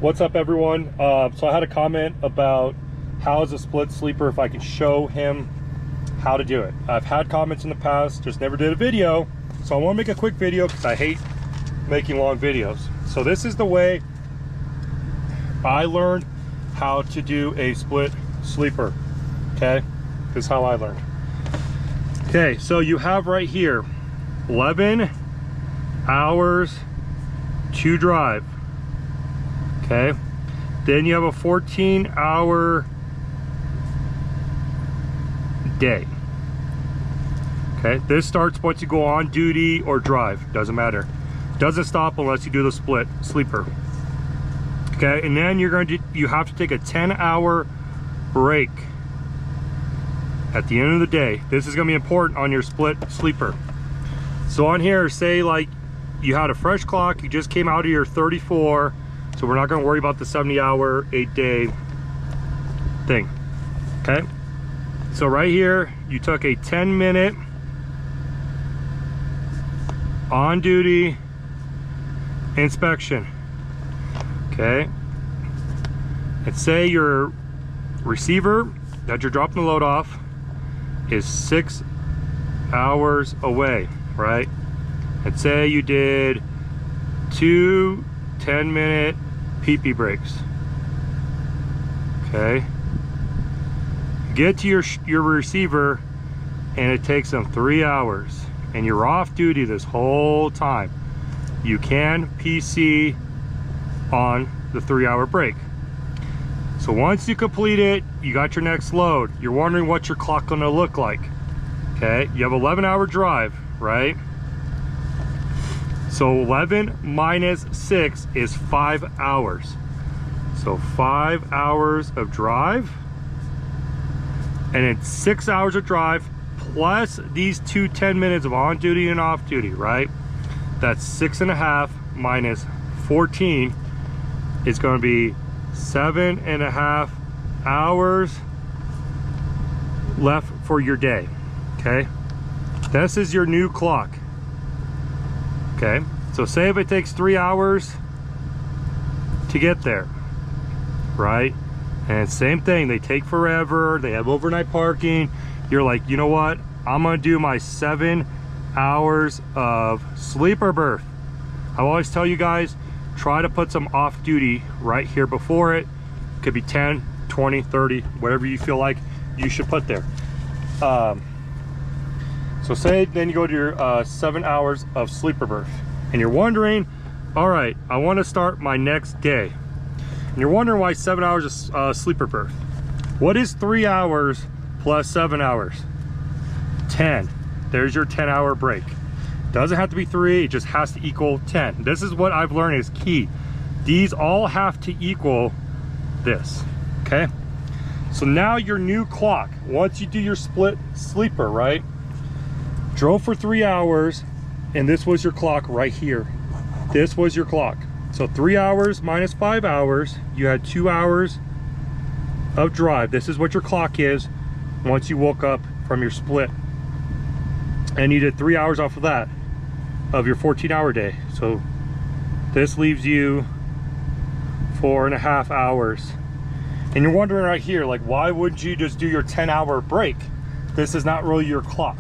What's up, everyone? So I had a comment about how is a split sleeper, if I can show him how to do it. I've had comments in the past, just never did a video. So I want to make a quick video because I hate making long videos. So this is the way I learned how to do a split sleeper. Okay, this is how I learned. Okay, so you have right here 11 hours to drive. Okay, then you have a 14-hour day. Okay, this starts once you go on duty or drive, doesn't matter. Doesn't stop unless you do the split sleeper. Okay, and then you have to take a 10-hour break at the end of the day. This is going to be important on your split sleeper. So on here, say like you had a fresh clock, you just came out of your 34, so we're not going to worry about the 70-hour 8-day thing. Okay, so right here you took a 10-minute on duty inspection. Okay, and say your receiver that you're dropping the load off is 6 hours away, right? And say you did 2 10-minute pee-pee breaks. Okay, get to your receiver and it takes them 3 hours and you're off duty this whole time. You can PC on the 3-hour break. So once you complete it, you got your next load. You're wondering what your clock gonna look like. Okay, you have 11-hour drive, right? So 11 minus 6 is 5 hours. So 5 hours of drive, and then 6 hours of drive plus these 2 10 minutes of on duty and off duty, right? That's 6.5 minus 14 is going to be 7.5 hours left for your day. Okay, this is your new clock. Okay, so say if it takes 3 hours to get there, right? And same thing, they take forever, they have overnight parking. You're like, you know what, I'm gonna do my 7 hours of sleeper berth. I always tell you guys, try to put some off duty right here before it. Could be 10, 20, 30, whatever you feel like you should put there. So say then you go to your 7 hours of sleeper berth and you're wondering, all right, I want to start my next day. And you're wondering why 7 hours of sleeper berth. What is 3 hours plus 7 hours? 10. There's your 10-hour break. Doesn't have to be 3, it just has to equal 10. This is what I've learned is key. These all have to equal this, okay? So now your new clock, once you do your split sleeper, right? Drove for 3 hours, and this was your clock right here. This was your clock. So 3 hours minus 5 hours, you had 2 hours of drive. This is what your clock is once you woke up from your split. And you did 3 hours off of that, of your 14-hour day. So this leaves you 4.5 hours. And you're wondering right here, like, why would you just do your 10-hour break? This is not really your clock.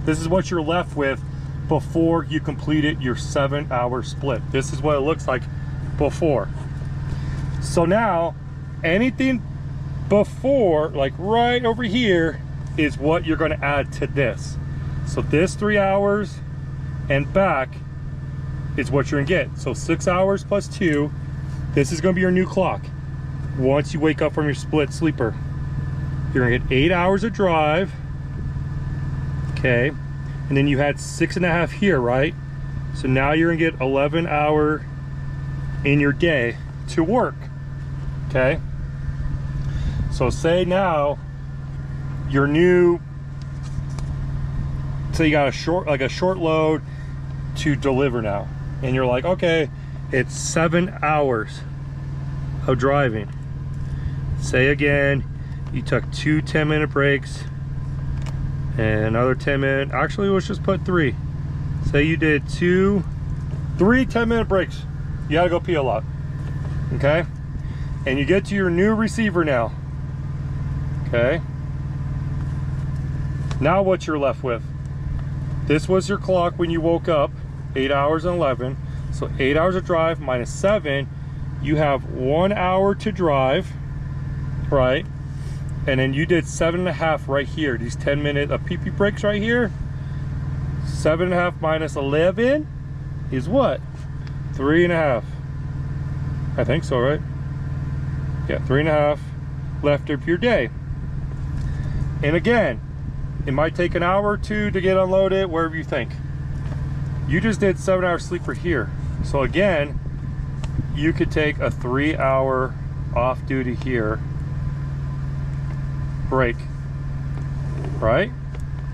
This is what you're left with before you completed your 7-hour split. This is what it looks like before. So now anything before, like right over here, is what you're going to add to this. So this 3 hours and back is what you're gonna get. So 6 hours plus 2, this is gonna be your new clock. Once you wake up from your split sleeper, you're gonna get 8 hours of drive. Okay, and then you had 6.5 here, right? So now you're gonna get 11 hour in your day to work. Okay, so say now your new, so you got a short load to deliver now, and you're like, okay, it's 7 hours of driving. Say again, you took 2 10-minute breaks and another 10-minute, actually let's just put 3. Say you did 3 10-minute breaks. You gotta go pee a lot, okay? and you get to your new receiver now. Okay. Now what you're left with. This was your clock when you woke up, 8 hours and 11. So 8 hours of drive minus 7, you have 1 hour to drive, right? And then you did 7.5 right here. These 10-minute pee-pee breaks right here. 7.5 minus 11 is what? 3.5. I think so, right? Yeah, 3.5 left of your day. And again, it might take an hour or two to get unloaded, wherever you think. You just did 7 hours sleeper here. So again, you could take a 3-hour off duty here break, right?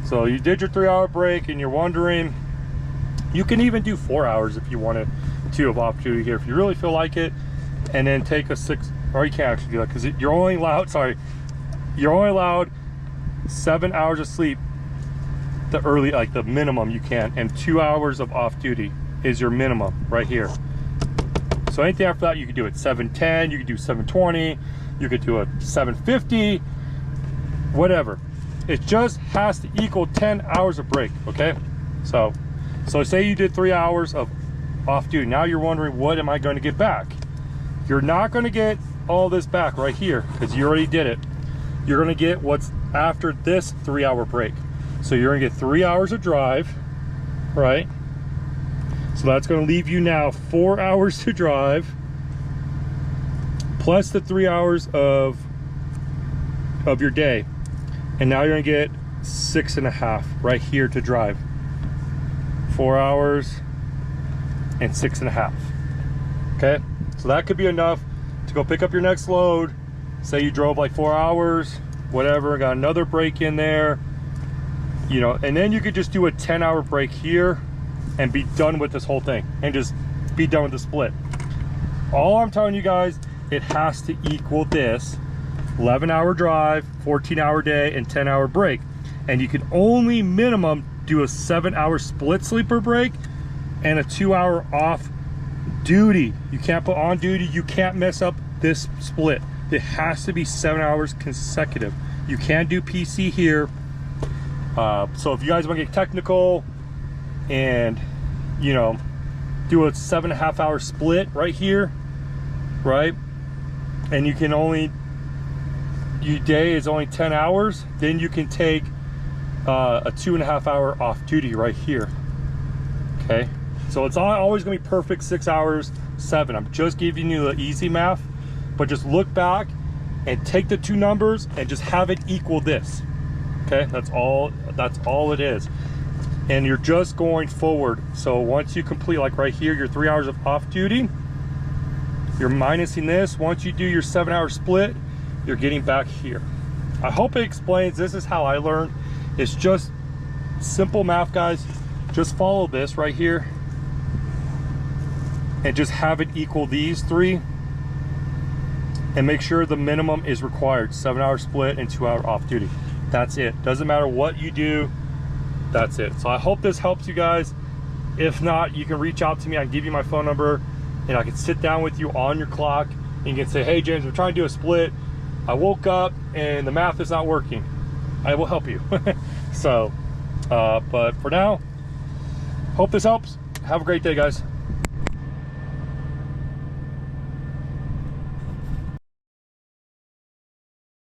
So you did your 3-hour break and you're wondering, you can even do 4 hours if you wanted to of off duty here if you really feel like it, and then take a 6, or you can't actually do that because you're only allowed, sorry, you're only allowed 7 hours of sleep, the early, like the minimum you can, and 2 hours of off duty is your minimum right here. So anything after that, you could do it 7:10, you could do 7:20, you could do a 7:50, whatever. It just has to equal 10 hours of break, okay? So say you did 3 hours of off duty. Now you're wondering, what am I going to get back? You're not going to get all this back right here because you already did it. You're going to get what's after this 3-hour break. So you're going to get 3 hours of drive, right? So that's going to leave you now 4 hours to drive, plus the 3 hours of your day. And now you're going to get 6.5 right here to drive. 4 hours and 6.5. Okay, so that could be enough to go pick up your next load. Say you drove like 4 hours, whatever, got another break in there, you know, and then you could just do a 10-hour break here and be done with this whole thing and just be done with the split. All I'm telling you guys, it has to equal this 11-hour drive, 14-hour day, and 10-hour break. And you can only minimum do a 7-hour split sleeper break and a 2-hour off duty. You can't put on duty, you can't mess up this split. It has to be 7 hours consecutive. You can't do PC here. So if you guys want to get technical and, you know, do a 7.5-hour split right here, right? And you can only, your day is only 10 hours, then you can take a 2.5-hour off duty right here. Okay, so it's always gonna be perfect 6 hours, 7. I'm just giving you the easy math, but just look back and take the two numbers and just have it equal this. Okay, that's all it is. And you're just going forward. So once you complete, like right here, your 3 hours of off duty, you're minusing this. Once you do your 7-hour split, you're getting back here. I hope it explains. This is how I learned. It's just simple math, guys. Just follow this right here and just have it equal these three, and make sure the minimum is required: 7-hour split and 2-hour off duty. That's it. Doesn't matter what you do, that's it. So I hope this helps you guys. If not, you can reach out to me. I can give you my phone number and I can sit down with you on your clock and you can say, hey James, I'm trying to do a split. I woke up and the math is not working. I will help you. So but for now, hope this helps. Have a great day, guys.